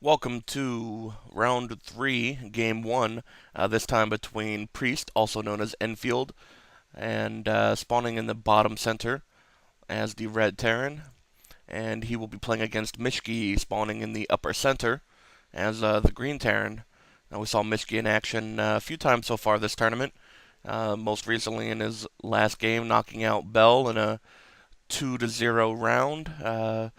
Welcome to round 3, game 1, this time between Priest, also known as Enfield, and spawning in the bottom center as the red Terran, and he will be playing against Myshkii, spawning in the upper center as the green Terran. Now we saw Myshkii in action a few times so far this tournament, most recently in his last game, knocking out Bell in a 2-0 round.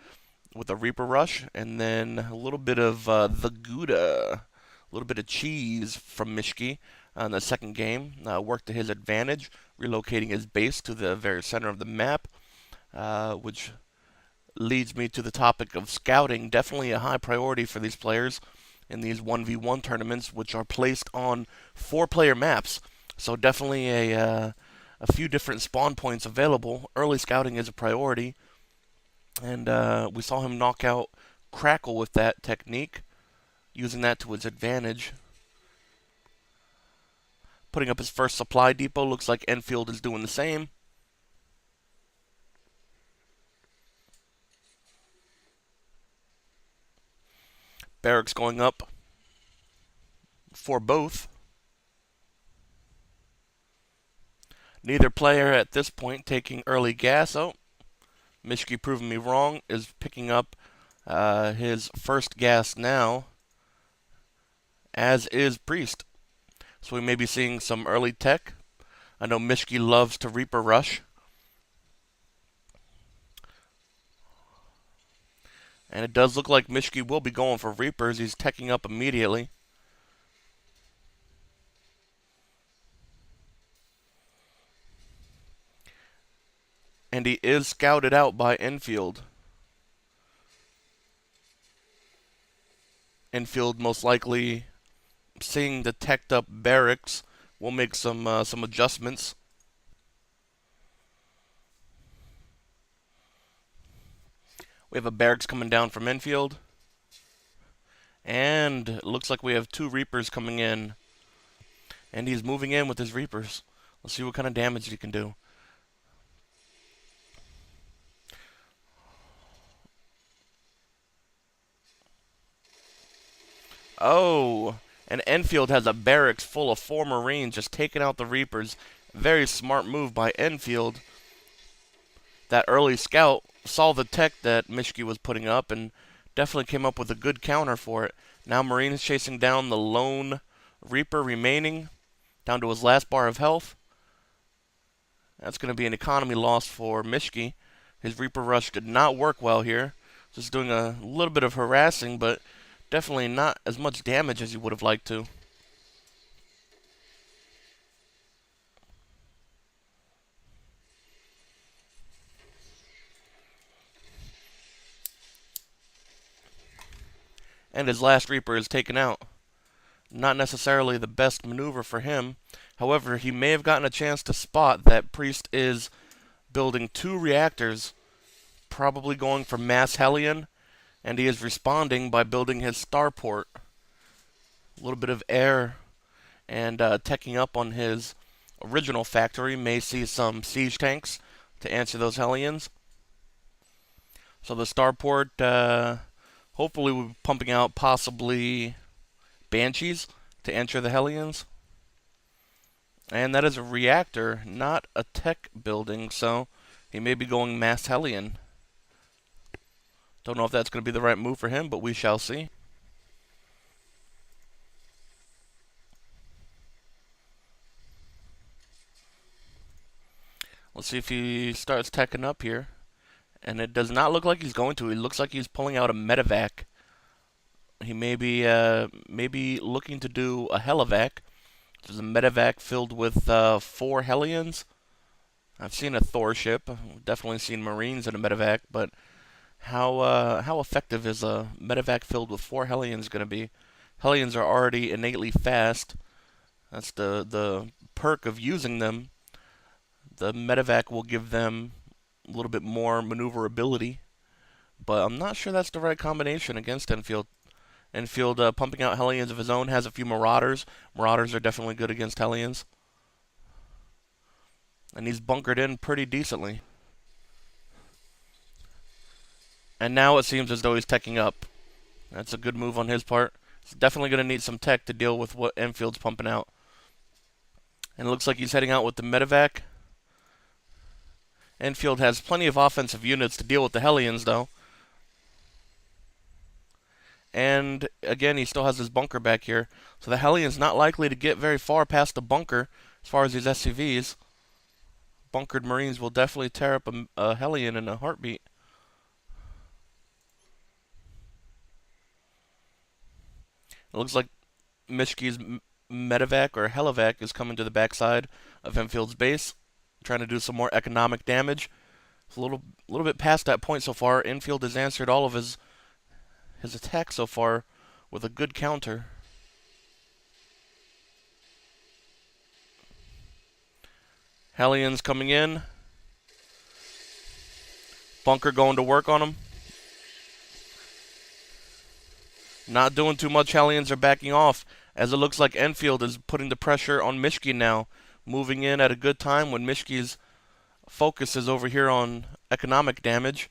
With a Reaper Rush, and then a little bit of the Gouda, a little bit of cheese from Myshkii in the second game. Worked to his advantage, relocating his base to the very center of the map, which leads me to the topic of scouting. Definitely a high priority for these players in these 1v1 tournaments, which are placed on 4-player maps. So definitely a few different spawn points available. Early scouting is a priority. And we saw him knock out Crackle with that technique, using that to his advantage. Putting up his first supply depot. Looks like Enfield is doing the same. Barracks going up for both. Neither player at this point taking early gas. Oh, Myshkii, proving me wrong, is picking up his first gas now, as is Priest. So we may be seeing some early tech. I know Myshkii loves to Reaper Rush. And it does look like Myshkii will be going for Reapers. He's teching up immediately. And he is scouted out by Enfield. Enfield most likely seeing the teched up barracks will make some adjustments. We have a barracks coming down from Enfield. And it looks like we have 2 Reapers coming in. And he's moving in with his Reapers. Let's see what kind of damage he can do. Oh, and Enfield has a barracks full of 4 Marines, just taking out the Reapers. Very smart move by Enfield. That early scout saw the tech that Myshkii was putting up and definitely came up with a good counter for it. Now Marines chasing down the lone Reaper remaining, down to his last bar of health. That's going to be an economy loss for Myshkii. His Reaper Rush did not work well here. Just doing a little bit of harassing, but definitely not as much damage as he would have liked to. And his last Reaper is taken out. Not necessarily the best maneuver for him. However, he may have gotten a chance to spot that Priest is building 2 reactors, probably going for mass Hellion, and he is responding by building his starport. A little bit of air and teching up on his original factory. May see some siege tanks to answer those Hellions. So the starport, hopefully we'll be pumping out possibly Banshees to answer the Hellions. And that is a reactor, not a tech building, so he may be going mass Hellion. Don't know if that's going to be the right move for him, but we shall see. Let's see if he starts teching up here. And it does not look like he's going to. He looks like he's pulling out a medevac. He may be looking to do a helivac. There's a medevac filled with 4 Hellions. I've seen a Thor ship. I've definitely seen Marines in a medevac, but how effective is a medevac filled with 4 Hellions going to be? Hellions are already innately fast. That's the perk of using them. The medevac will give them a little bit more maneuverability, but I'm not sure that's the right combination against Enfield. Enfield pumping out Hellions of his own, has a few Marauders. Marauders are definitely good against Hellions. And he's bunkered in pretty decently. And now it seems as though he's teching up. That's a good move on his part. He's definitely going to need some tech to deal with what Enfield's pumping out. And it looks like he's heading out with the medevac. Enfield has plenty of offensive units to deal with the Hellions, though. And again, he still has his bunker back here. So the Hellions not likely to get very far past the bunker as far as these SCVs. Bunkered Marines will definitely tear up a Hellion in a heartbeat. It looks like Myshkii's medevac or helivac is coming to the backside of Enfield's base, trying to do some more economic damage. It's a little bit past that point so far. Enfield has answered all of his attacks so far with a good counter. Hellions coming in. Bunker going to work on him. Not doing too much. Hellions are backing off, as it looks like Enfield is putting the pressure on Myshkii now, moving in at a good time when Myshkii's focus is over here on economic damage.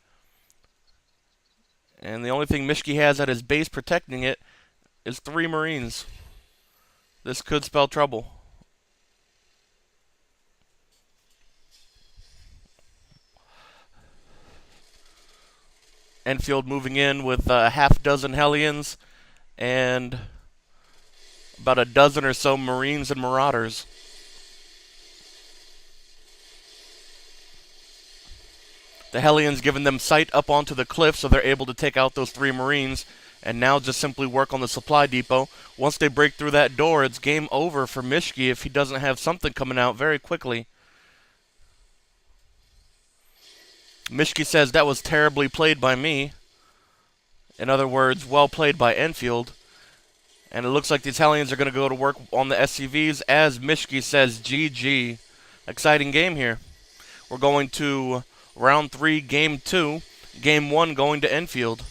And the only thing Myshkii has at his base protecting it is 3 Marines. This could spell trouble. Enfield moving in with a half dozen Hellions and about a dozen or so Marines and Marauders. The Hellions giving them sight up onto the cliff so they're able to take out those 3 Marines and now just simply work on the supply depot. Once they break through that door, it's game over for Myshkii if he doesn't have something coming out very quickly. Myshkii says that was terribly played by me. In other words, well played by Enfield. And it looks like the Italians are going to go to work on the SCVs as Myshkii says GG. Exciting game here. We're going to round 3, game 2. Game 1 going to Enfield.